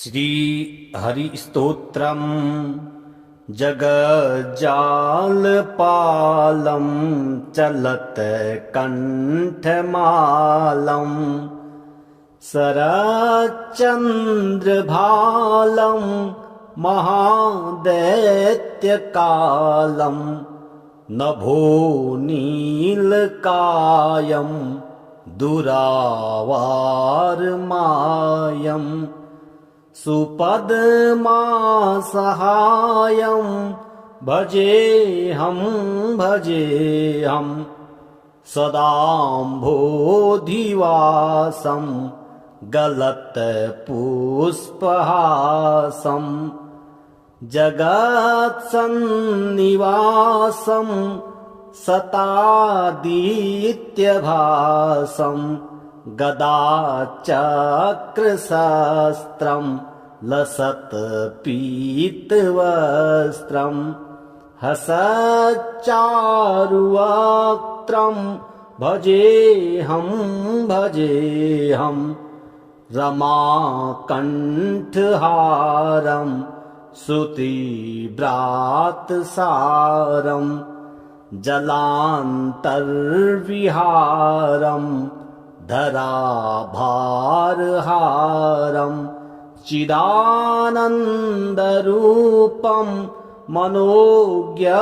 श्रीहरिस्तोत्रम् जगज्जालपालं चलत्कण्ठमालं शरच्चन्द्रभालं महादैत्यकालं नभोनीलकायं दुरावारमायम् सुपद्मासहायं भजेऽहं सदाम्भोधिवासं गलत्पुष्पहासं जगत्सन्निवासं शतादित्यभासं गदाचक्रशस्त्रं लसत्पीतवस्त्रं हसच्चारुवक्त्रं भजेऽहं रमाकण्ठहारं श्रुतिव्रातसारं जलान्तर्विहारं धराभारहारं चिदानन्दरूपं मनोज्ञस्वरूपं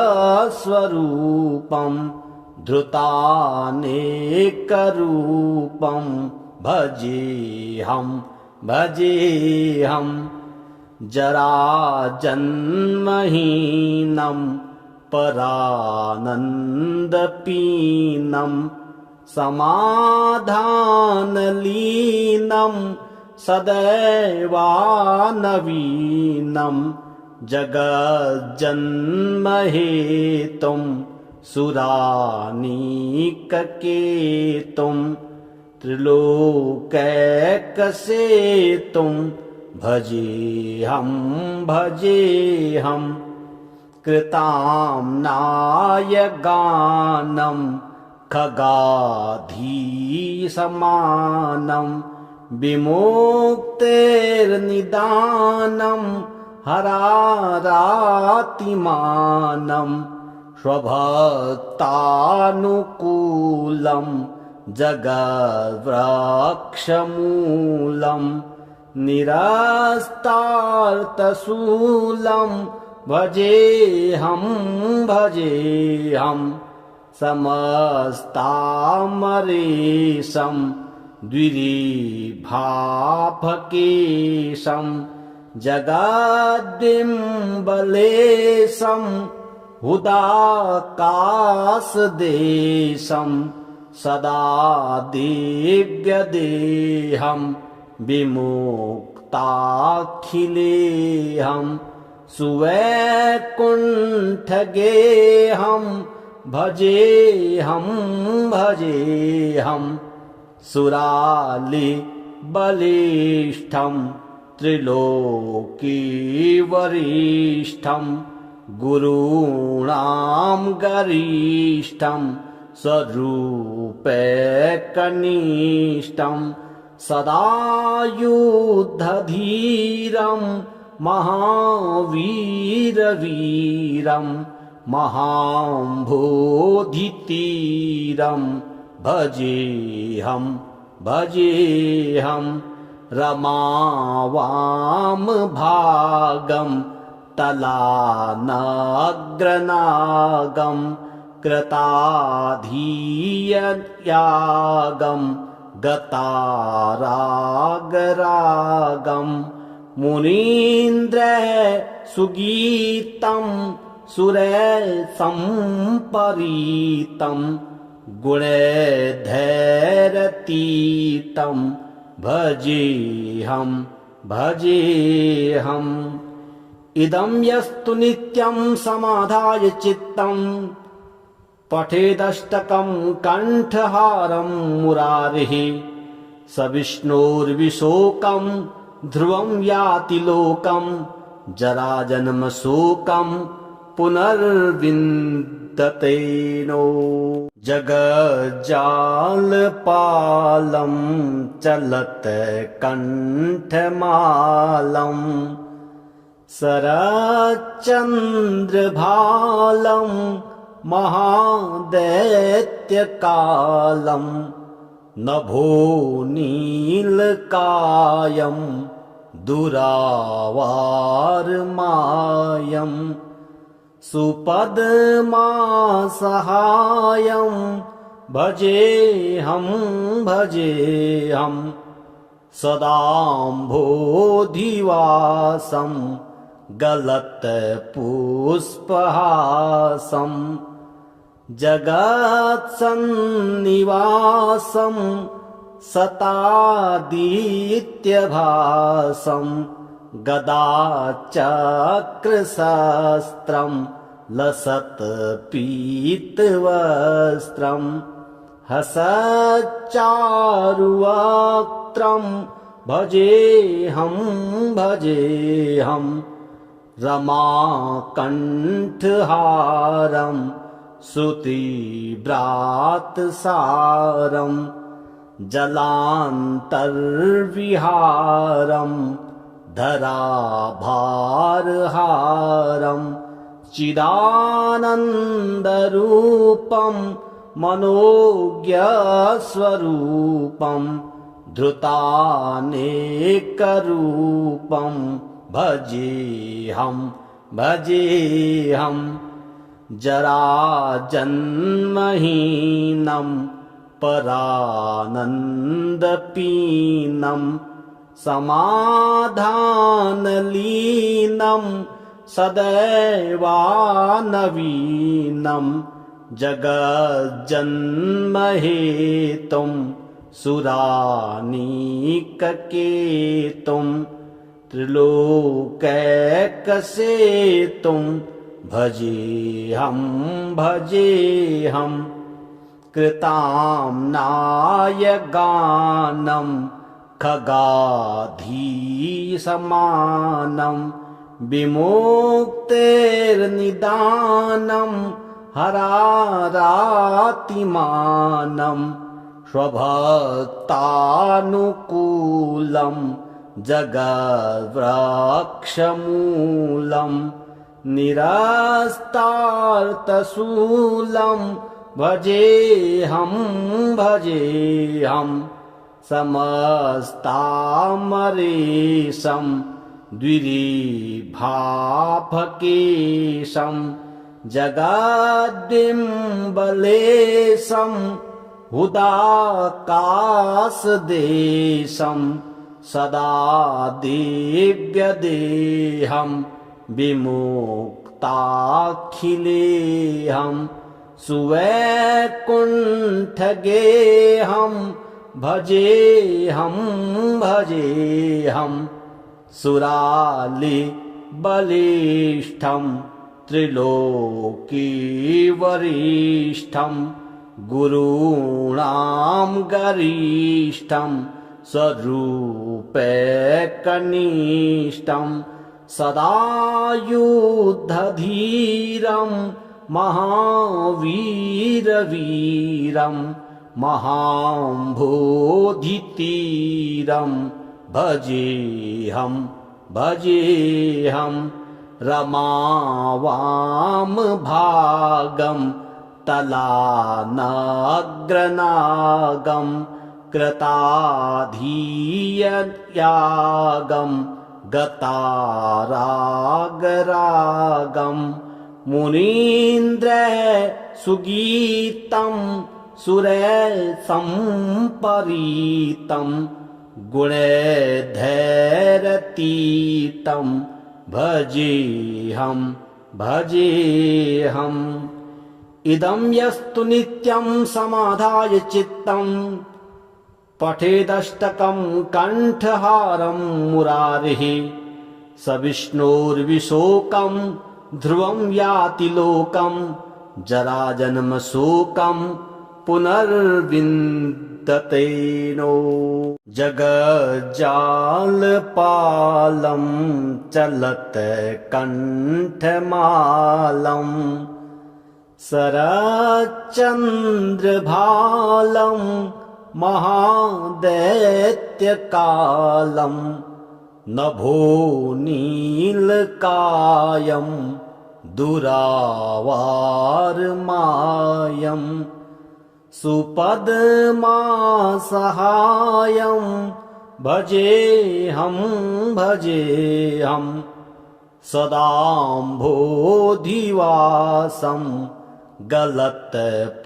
धृतानेकरूपं भजेऽहं जराजन्महीनं परानन्दपीनं समाधानलीनं सदैवानवीनं जगज्जन्महेतुं सुरानीककेतुं त्रिलोकैकसेतुं भजेऽहं कृताम्नाय गानं खगाधीसमानं विमुक्तेर्निदानं हरारातिमानं स्वभक्तानुकूलं जगद्वृक्षमूलं निरस्तार्थशूलं भजेऽहं समस्तामरेशं द्विरेभाफकेशं जगद्बिम्बलेशं हुदाकाशदेशं सदा दिव्यदेहं विमुक्ताखिलेऽहं सुवैकुण्ठगेऽहं भजेऽहं सुरालिबलिष्ठं त्रिलोकीवरिष्ठं गुरूणां गरिष्ठं स्वरूपैकनिष्ठं सदा युद्धधीरं महावीरवीरं महाम्भोधितीरं भजेऽहं रमावामभागं तलानग्रनागं कृताधीययागं गतारागरागं मुनीन्द्रः सुगीतं सुरसम्परीतं गुणैर्धैरतीतं भजेऽहं इदं यस्तु नित्यं समाधाय चित्तं पठेदष्टकं कण्ठहारं मुरारिः स विष्णोर्विशोकं ध्रुवं याति लोकं जराजन्मशोकं पुनर्विन्दते नो। जगज्जालपालं चलत्कण्ठमालं शरच्चन्द्रभालं महादैत्यकालं नभोनीलकायं दुरावारमायं सुपद्मासहायं भजेऽहं सदाम्भोधिवासं गलत्पुष्पहासं जगत्सन्निवासं शतादित्यभासं गदाचक्रशस्त्रं लसत्पीतवस्त्रं हसच्चारुवक्त्रं भजेऽहं रमाकण्ठहारं श्रुतिव्रातसारं जलान्तर्विहारं धराभारहारं चिदानन्दरूपं मनोज्ञस्वरूपं धृतानेकरूपं भजेऽहं जराजन्महीनं परानन्दपीनं समाधानलीनं सदैवानवीनं जगज्जन्महेतुं सुरानीककेतुं त्रिलोकैकसेतुं भजेऽहं कृताम्नाय गानं खगाधीसमानं विमुक्तेर्निदानं हरारातिमानं स्वभक्तानुकूलं जगद्वृक्षमूलं निरस्तार्थशूलं भजेऽहं समस्तामरेशं द्विरेभाफकेशं जगद्बिम्बलेशं हुदाकाशदेशं सदा दिव्यदेहं विमुक्ताखिलेऽहं सुवैकुण्ठगेऽहं भजेऽहं सुरालिबलिष्ठं त्रिलोकीवरिष्ठं गुरूणां गरिष्ठं स्वरूपैकनिष्ठं सदा युद्धधीरं महावीरवीरं महाम्भोधितीरं भजेऽहं रमावामभागं तलानग्रनागं कृताधीययागं गतारागरागं मुनीन्द्रः सुगीतं सुरसम्परीतं गुणैर्धैरतीतं भजेऽहम् इदं यस्तु नित्यं समाधाय चित्तं पठेदष्टकं कण्ठहारं मुरारिः स विष्णोर्विशोकं ध्रुवं याति लोकं जराजन्मशोकं पुनर्विन्दते नो। जगज्जालपालं चलत्कण्ठमालं शरच्चन्द्रभालं महादैत्यकालं नभोनीलकायं दुरावारमायं सुपद्मासहायं भजेऽहं सदाम्भोधिवासं गलत्पुष्पहासं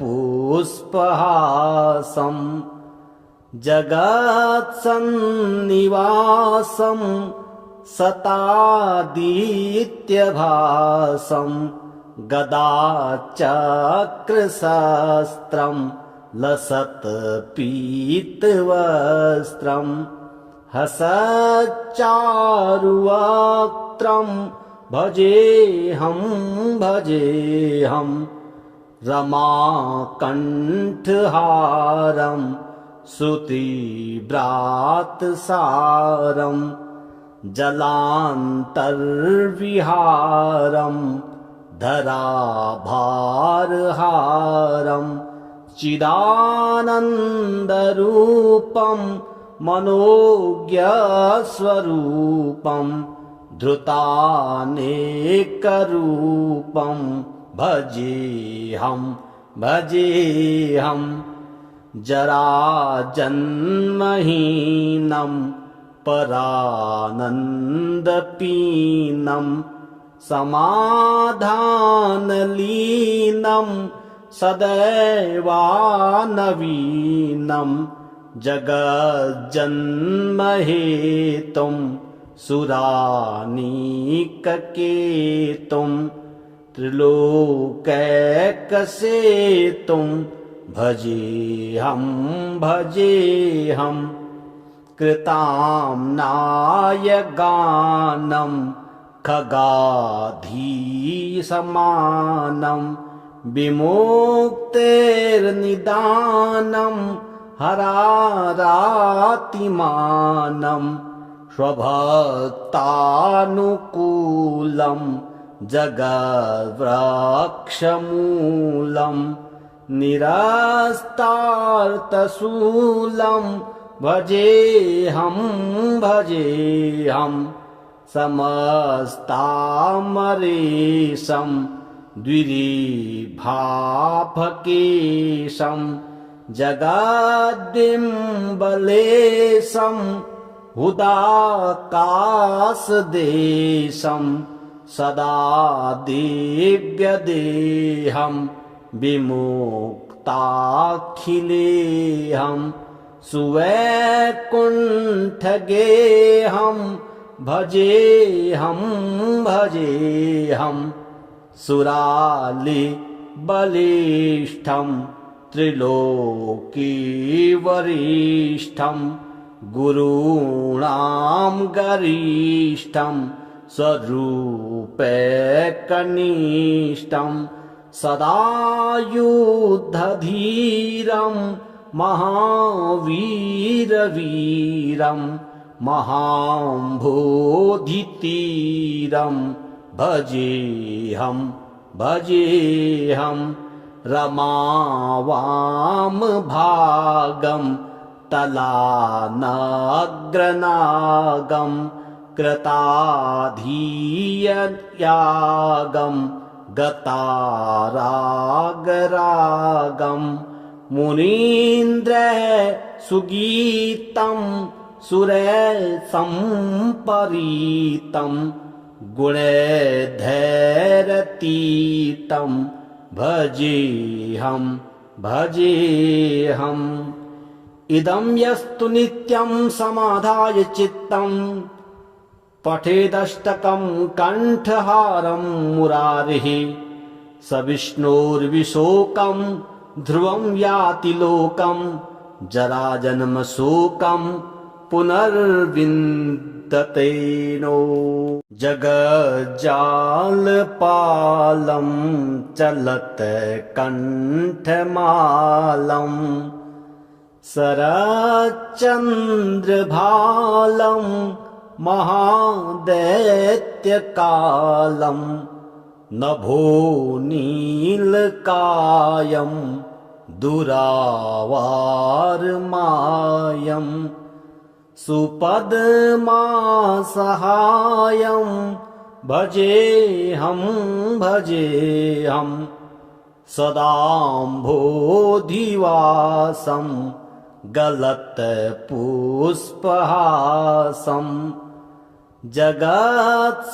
जगत्सन्निवासं शतादित्यभासं गदाचक्रशस्त्रं लसत्पीतवस्त्रं हसच्चारुवक्त्रं भजेऽहं रमाकण्ठहारं श्रुतिव्रातसारं जलान्तर्विहारं धराभारहारं चिदानन्दरूपं मनोज्ञस्वरूपं धृतानेकरूपं भजेऽहं जराजन्महीनं परानन्दपीनं समाधानलीनं सदैवानवीनं जगज्जन्महेतुं सुरानीककेतुं त्रिलोकैकसेतुं भजेऽहं कृताम्नाय गानं खगाधीसमानं विमुक्तेर्निदानं हरारातिमानं स्वभक्तानुकूलं जगद्वृक्षमूलं निरस्तार्थशूलं भजेऽहं समस्तामरेशं द्विरेभाफकेशं जगद्बिम्बलेशं हुदाकाशदेशं सदा दिव्यदेहं विमुक्ताखिलेऽहं सुवैकुण्ठगेऽहं भजेऽहं सुरालिबलिष्ठं त्रिलोकीवरिष्ठं गुरूणां गरिष्ठं स्वरूपैकनिष्ठं सदा युद्धधीरं महावीरवीरं महाम्भोधितीरं भजेऽहं रमावामभागं तलानग्रनागं कृताधीययागं गतारागरागं मुनीन्द्रः सुगीतं सुरसम्परीतं गुणैर्धैरतीतं भजेऽहम् इदं यस्तु नित्यं समाधाय चित्तं पठेदष्टकं कण्ठहारं मुरारिः स विष्णोर्विशोकं ध्रुवं याति लोकं जराजन्मशोकं पुनर्विन्दते नो। जगज्जालपालं चलत्कण्ठमालं शरच्चन्द्रभालं महादैत्यकालं नभोनीलकायं दुरावारमायं सुपद्मासहायं भजेऽहं सदाम्भोधिवासं गलत्पुष्पहासं जगत्सन्निवासं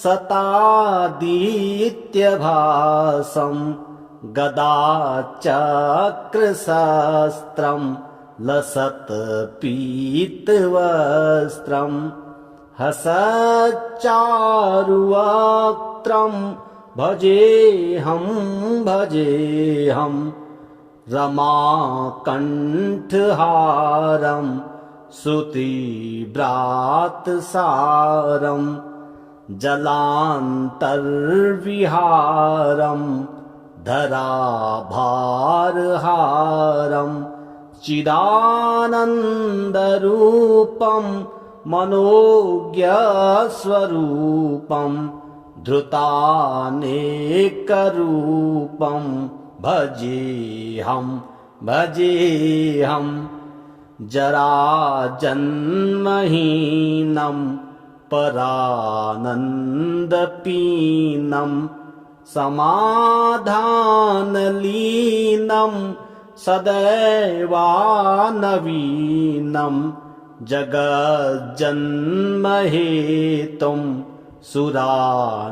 शतादित्यभासं गदाचक्रशस्त्रं लसत्पीतवस्त्रं हसच्चारुवक्त्रं भजेऽहं रमाकण्ठहारं श्रुतिव्रातसारं जलान्तर्विहारं धराभारहारं चिदानन्दरूपं मनोज्ञस्वरूपं धृतानेकरूपं भजेऽहं जराजन्महीनं परानन्दपीनं समाधानलीनं सदैवानवीनं जगज्जन्महेतुं सुरानीककेतुं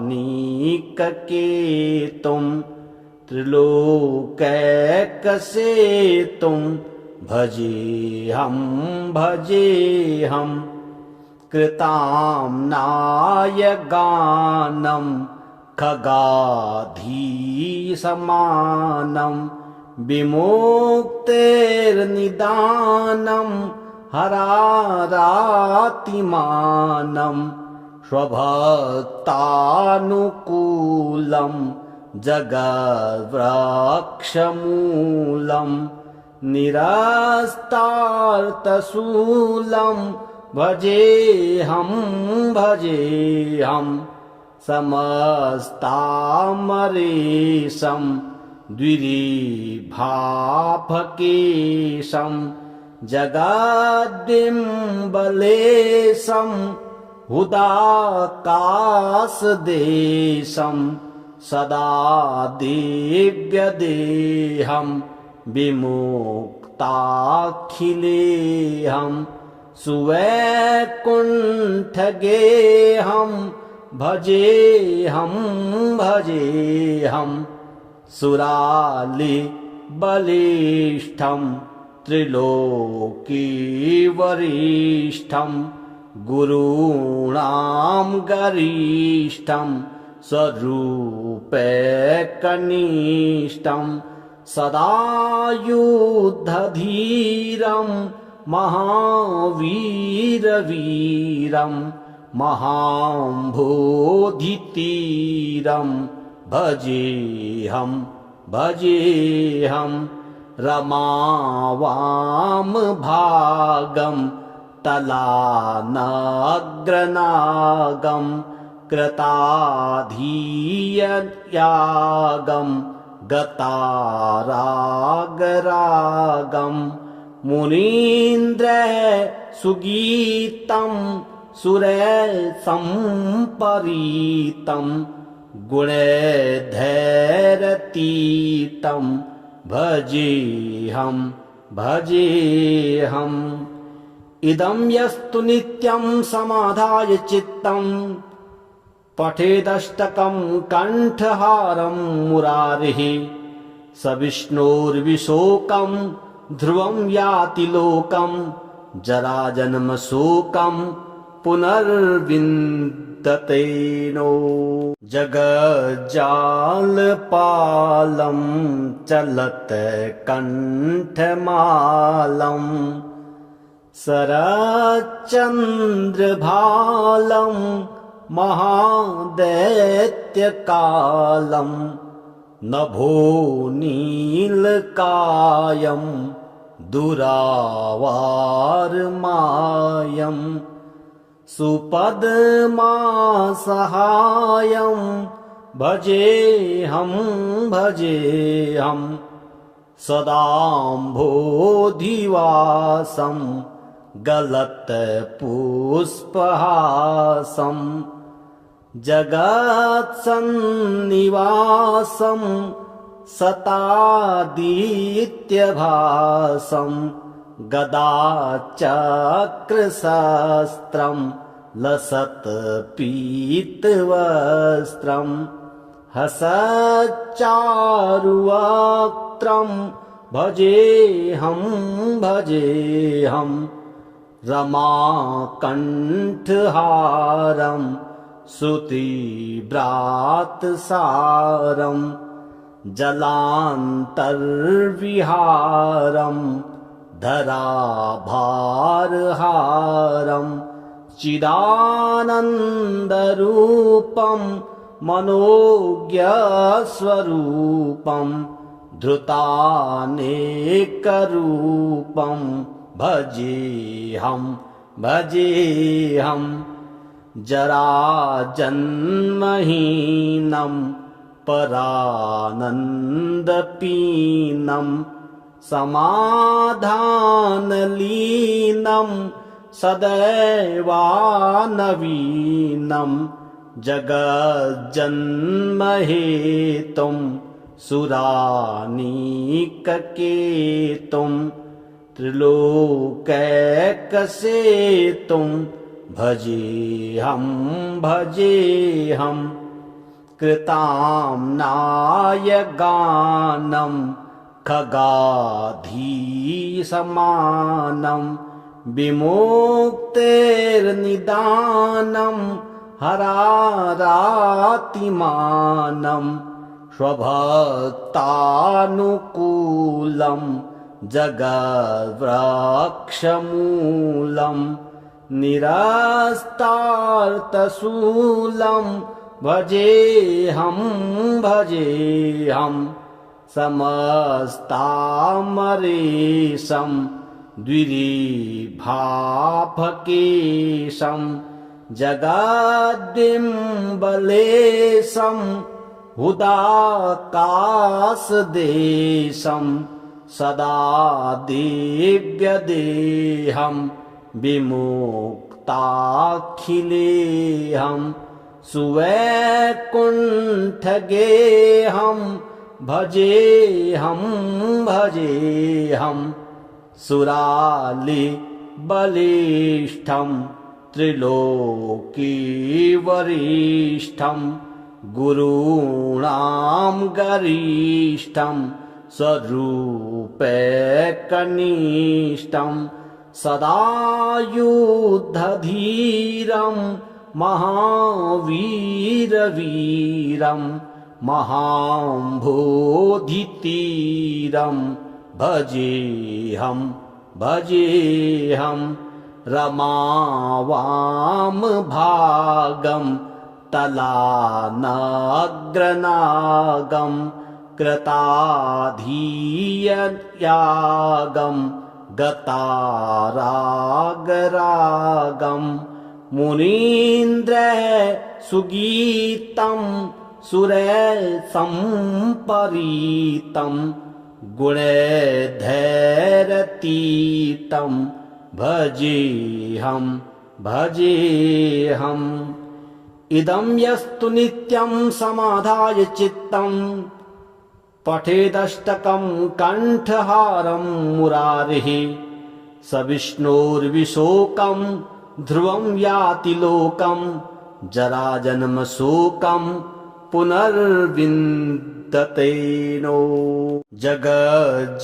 त्रिलोकैकसेतुं भजेऽहं कृताम्नाय गानं खगाधीसमानं विमुक्तेर्निदानं हरारातिमानं स्वभक्तानुकूलं जगद्वृक्षमूलं निरस्तार्थशूलं भजेऽहं समस्तामरेशं द्विरेभाफकेशं जगद्बिम्बलेशं हुदाकाशदेशं सदा दिव्यदेहं विमुक्ताखिलेऽहं सुवैकुण्ठगेऽहं भजेऽहं सुरालिबलिष्ठं त्रिलोकीवरिष्ठं गुरूणां गरिष्ठं स्वरूपैकनिष्ठं सदा युद्धधीरं महावीरवीरं महाम्भोधितीरं भजेऽहं रमावामभागं तलानग्रनागं कृताधीययागं गतारागरागं मुनीन्द्रः सुगीतं सुरसम्परीतं गुणैर्धैरतीतं भजेऽहम् इदं यस्तु नित्यं समाधाय चित्तं पठेदष्टकं कण्ठहारं मुरारिः स विष्णोर्विशोकं ध्रुवं याति लोकं जराजन्मशोकं पुनर्विन्दते नो। जगज्जालपालं चलत्कण्ठमालं शरच्चन्द्रभालं महादैत्यकालं नभोनीलकायं दुरावारमायं सुपद्मासहायं भजेऽहं सदाम्भोधिवासं गलत्पुष्पहासं जगत्सन्निवासं शतादित्यभासं गदाचक्रशस्त्रं लसत्पीतवस्त्रं हसच्चारुवक्त्रं भजेऽहं रमाकण्ठहारं श्रुतिव्रातसारं जलान्तर्विहारं धराभारहारं चिदानन्दरूपं मनोज्ञस्वरूपं धृतानेकरूपं भजेऽहं जराजन्महीनं परानन्दपीनं समाधानलीनं सदैवानवीनं जगज्जन्महेतुं सुरानीककेतुं त्रिलोकैकसेतुं भजेऽहं कृताम्नाय गानं खगाधीसमानं विमुक्तेर्निदानं हरारातिमानं स्वभक्तानुकूलं जगद्वृक्षमूलं निरस्तार्थशूलं भजेऽहं समस्तामरेशं द्विरीभाफकेशं जगद्बिम्बलेशं हुदाकाशदेशं सदा दिव्यदेहं विमुक्ताखिलेऽहं सुवैकुण्ठगेऽहं भजेऽहं सुरालिबलिष्ठं त्रिलोकीवरिष्ठं गुरूणां गरिष्ठं स्वरूपैकनिष्ठं सदा युद्धधीरं महावीरवीरं महाम्भोधितीरं भजेऽहं रमावामभागं तलानग्रनागं कृताधीययागं गतारागरागं मुनीन्द्रः सुगीतं सुरसम्परीतं गुणैर्धैरतीतं भजेऽहं इदं यस्तु नित्यं समाधाय चित्तं पठेदष्टकं कण्ठहारं मुरारिः स विष्णोर्विशोकं ध्रुवं याति लोकं जराजन्मशोकं पुनर्विन्दते नो जगज्जालपालं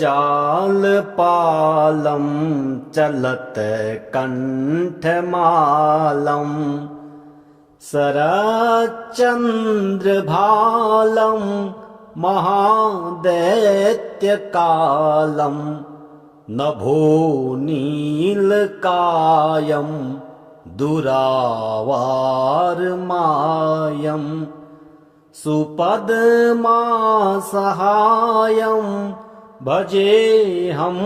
चलत्कण्ठमालं शरच्चन्द्रभालं महादैत्यकालं नभोनीलकायं दुरावारमायं सुपद्मासहायं भजेऽहं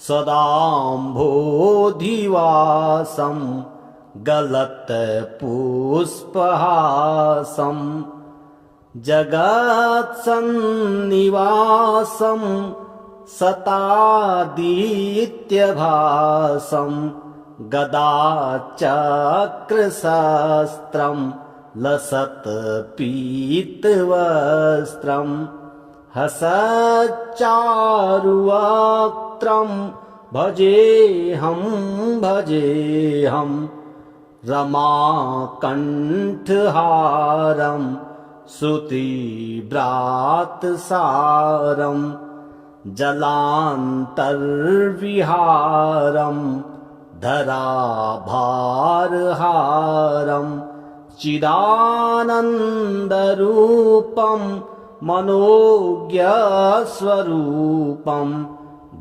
सदाम्भोधिवासं गलत्पुष्पहासं जगत्सन्निवासं शतादित्यभासं गदाचक्रशस्त्रं लसत्पीतवस्त्रं हसच्चारुवक्त्रं भजेऽहं रमाकण्ठहारं श्रुतिव्रातसारं जलान्तर्विहारं धराभारहारं चिदानन्दरूपं मनोज्ञस्वरूपं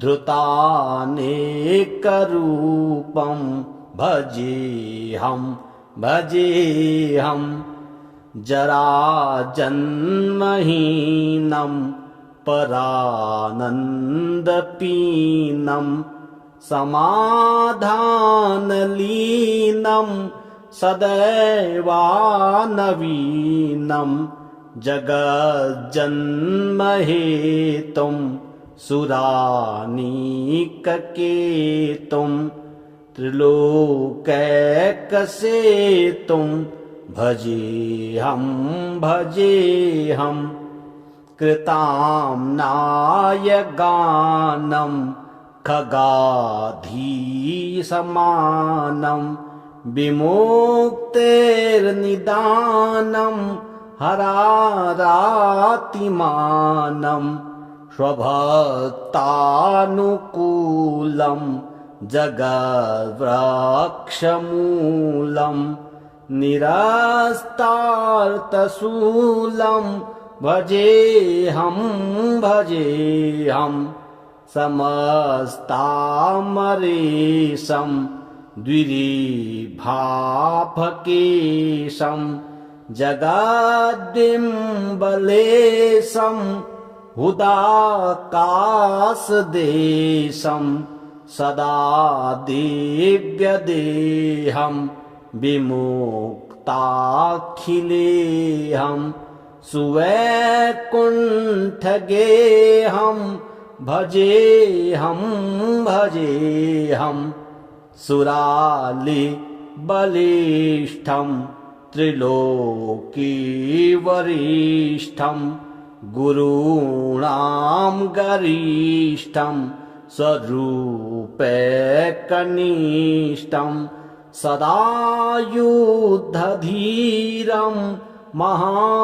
धृतानेकरूपं भजेऽहं जराजन्महीनं परानन्दपीनं समाधानलीनं सदैवानवीनं जगज्जन्महेतुं सुरानीककेतुं त्रिलोकैकसेतुं भजेऽहं कृताम्नाय गानं खगाधीसमानं विमुक्तेर्निदानं हरारातिमानं स्वभक्तानुकूलं जगद्वृक्षमूलं निरस्तार्थशूलं भजेऽहं समस्तामरेशं द्विरेभाफकेशं जगद्बिम्बलेशं हुदाकाशदेशं सदा दिव्यदेहं विमुक्ताखिलेऽहं सुवैकुण्ठगेऽहं भजेऽहं सुरालिबलिष्ठं त्रिलोकीवरिष्ठं गुरूणां गरिष्ठं स्वरूपैकनिष्ठं सदा युद्धधीरं महावीरवीरं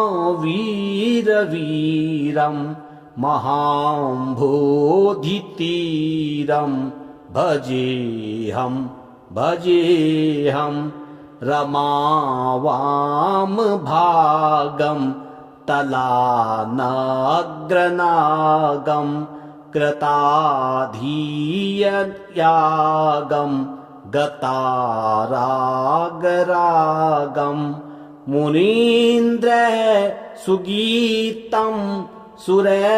महाम्भोधितीरं भजेऽहं रमावामभागं तलानग्रनागं कृताधीययागं गतारागरागं मुनीन्द्रः सुगीतं सुरसम्परीतं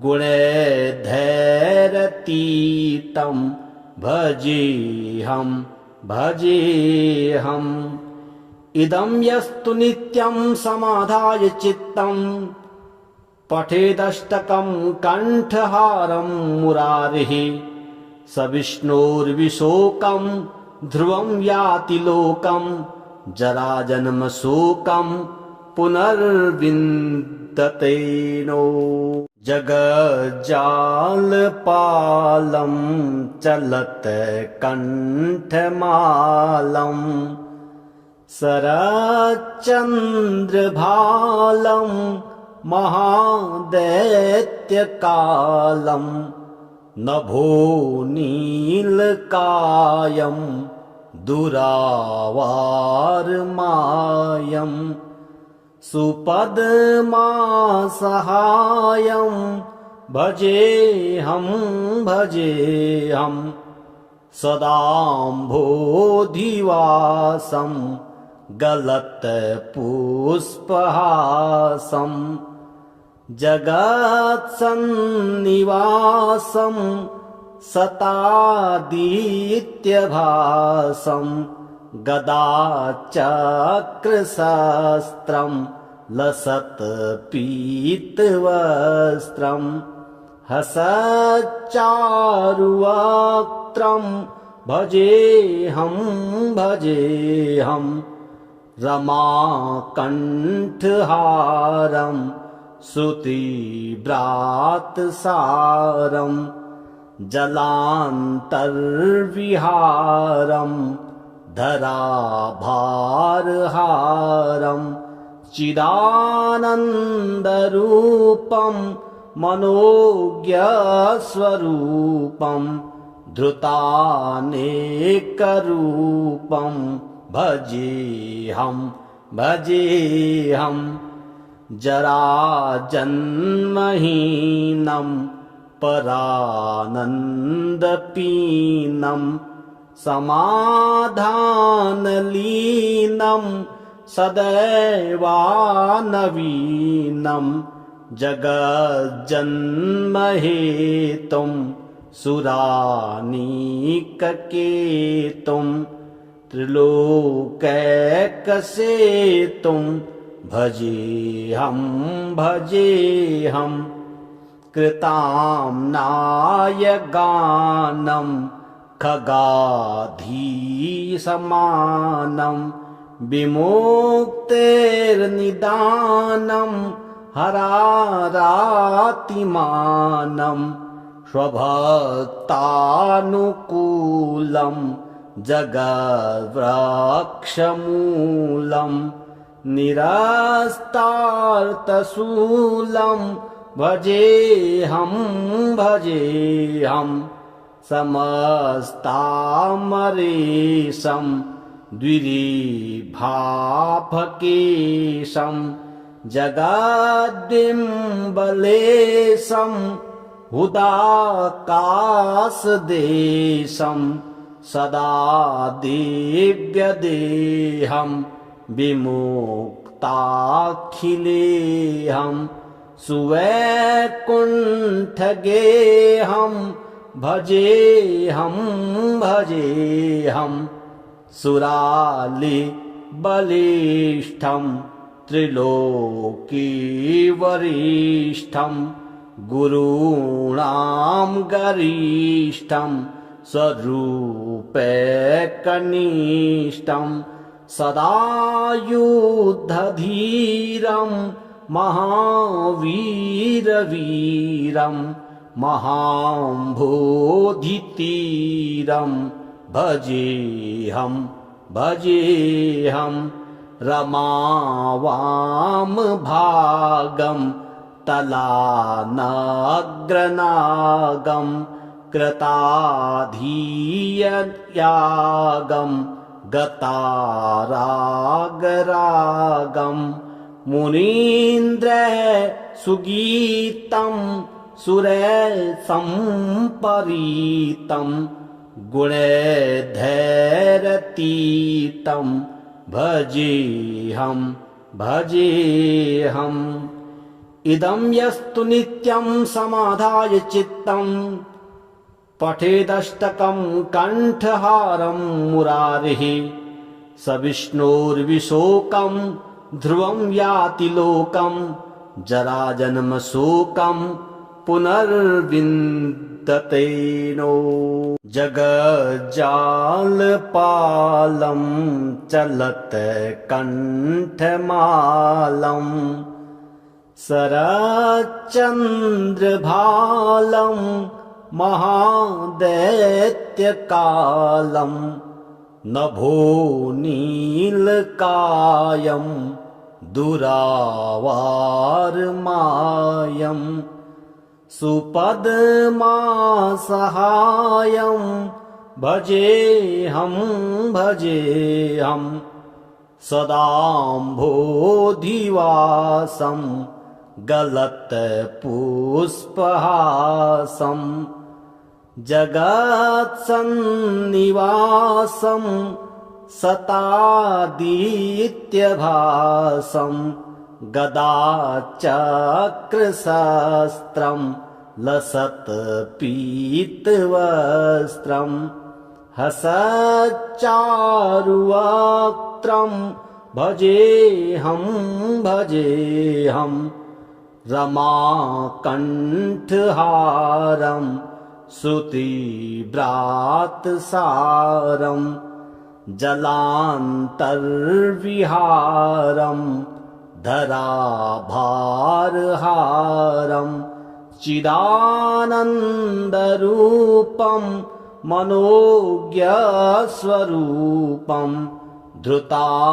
गुणैर्धैरतीतं भजेऽहम् इदं यस्तु नित्यं समाधाय चित्तं पठेदष्टकं कण्ठहारं मुरारिः स विष्णोर्विशोकं ध्रुवं याति लोकं जराजन्मशोकं पुनर्विन्दते नो जगज्जालपालं चलत्कण्ठमालं शरच्चन्द्रभालं महादैत्यकालं नभो नीलकायं दुरावारमायं सुपद्मासहायं भजेऽहं सदाम्भोधिवासं गलत्पुष्पहासं जगत्सन्निवासं सतादित्यभासं गदाचक्रशस्त्रं लसत्पीतवस्त्रं हसच्चारुवक्त्रं भजेऽहं रमाकण्ठहारं श्रुतिव्रातसारं जलान्तर्विहारं धराभारहारं चिदानन्दरूपं मनोज्ञस्वरूपं धृतानेकरूपं भजेऽहं जराजन्महीनं परानन्दपीनं समाधानलीनं सदैवानवीनं जगज्जन्महेतुं सुरानीककेतुं त्रिलोकैकसेतुं भजेऽहं कृताम्नाय गानं खगाधीसमानं विमुक्तेर्निदानं हरारातिमानं स्वभक्तानुकूलं जगद्वृक्षमूलं निरस्तार्थशूलं भजेऽहं समस्तामरेशं द्विरेभाफकेशं जगद्बिम्बलेशं हुदाकाशदेशं सदा दिव्यदेहं विमुक्ताखिलेऽहं सुवैकुण्ठगेऽहं भजेऽहं सुरालिबलिष्ठं त्रिलोकीवरिष्ठं गुरूणां गरिष्ठं स्वरूपैकनिष्ठं सदा युद्धधीरं महावीरवीरं महाम्भोधितीरं भजेऽहं रमावामभागं तलानग्रनागं कृताधीययागं गतारागरागं मुनीन्द्रः सुगीतं सुरसम्परीतं गुणैर्धैरतीतं भजेऽहं इदं यस्तु नित्यं समाधाय चित्तं पठेदष्टकं कण्ठहारं मुरारिः स विष्णोर्विशोकं ध्रुवं याति लोकं जराजन्मशोकं पुनर्विन्दते नो जगज्जालपालं चलत्कण्ठमालं शरच्चन्द्रभालं महादैत्यकालं नभो नीलकायं दुरावारमायं सुपद्मासहायं भजेऽहं भजेऽहं सदाम्भोधिवासं गलत्पुष्पहासं जगत्सन्निवासं सतादित्यभासं गदाचक्रशस्त्रं लसत्पीतवस्त्रं हसच्चारुवक्त्रं भजेऽहं भजेऽहं रमाकण्ठहारं श्रुतिव्रातसारं जलान्तर्विहारं धराभारहारं चिदानन्दरूपं मनोज्ञस्वरूपं धृतानेकरूपं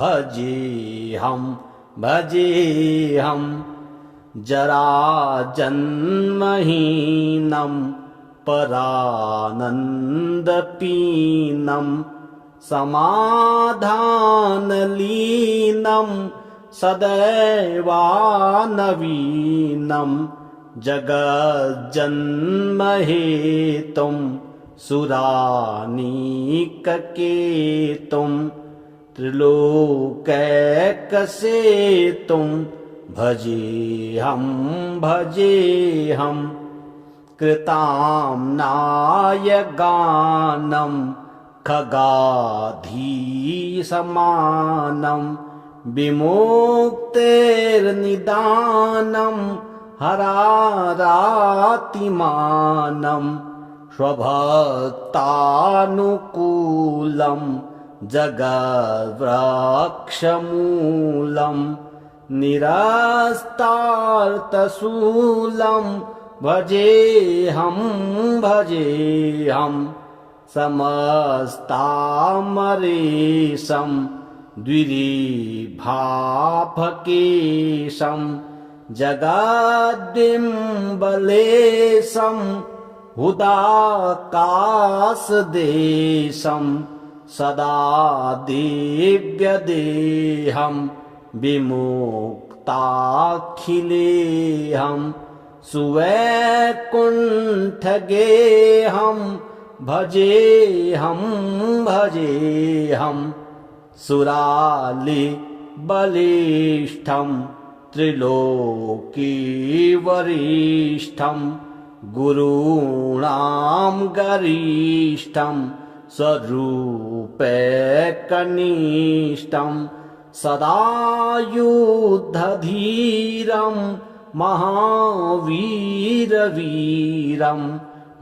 भजेऽहं भजेऽहं जराजन्महीनं परानन्दपीनं समाधानलीनं सदैवानवीनं जगज्जन्महेतुं सुरानीककेतुं त्रिलोकैकसेतुं भजेऽहं भजेऽहं कृताम्नाय गानं खगाधीसमानं विमुक्तेर्निदानं हरारातिमानं स्वभक्तानुकूलं जगद्वृक्षमूलं निरस्तार्थशूलं भजेऽहं भजेऽहं समस्तामरेशं द्विरेभाफकेशं जगद्बिम्बलेशं हुदाकाशदेशं सदा दिव्यदेहं विमुक्ताखिलेऽहं सुवैकुण्ठगेऽहं भजेऽहं भजेऽहं सुरालिबलिष्ठं त्रिलोकीवरिष्ठं गुरूणां गरिष्ठं स्वरूपैकनिष्ठं सदा युद्धधीरं महावीरवीरं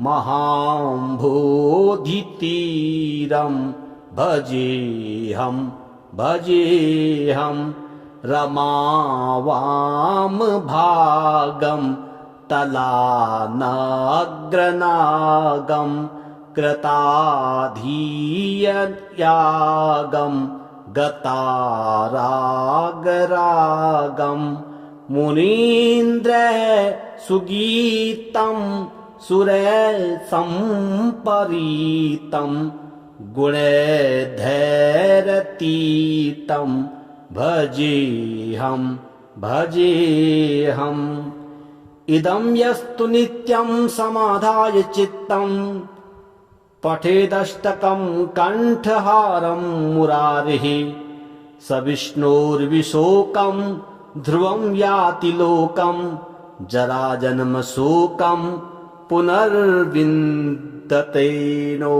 महाम्भोधितीरं भजेऽहं भजेऽहं रमावामभागं तलानग्रनागं कृताधीययागं गतारागरागं मुनीन्द्रः सुगीतं सुरसम्परीतं गुणैर्धैरतीतं भजेऽहं भजेऽहम् इदं यस्तु नित्यं समाधाय चित्तं पठेदष्टकं कण्ठहारं मुरारिः स विष्णोर्विशोकं ध्रुवं याति लोकं जराजन्मशोकं पुनर्विन्दते नो।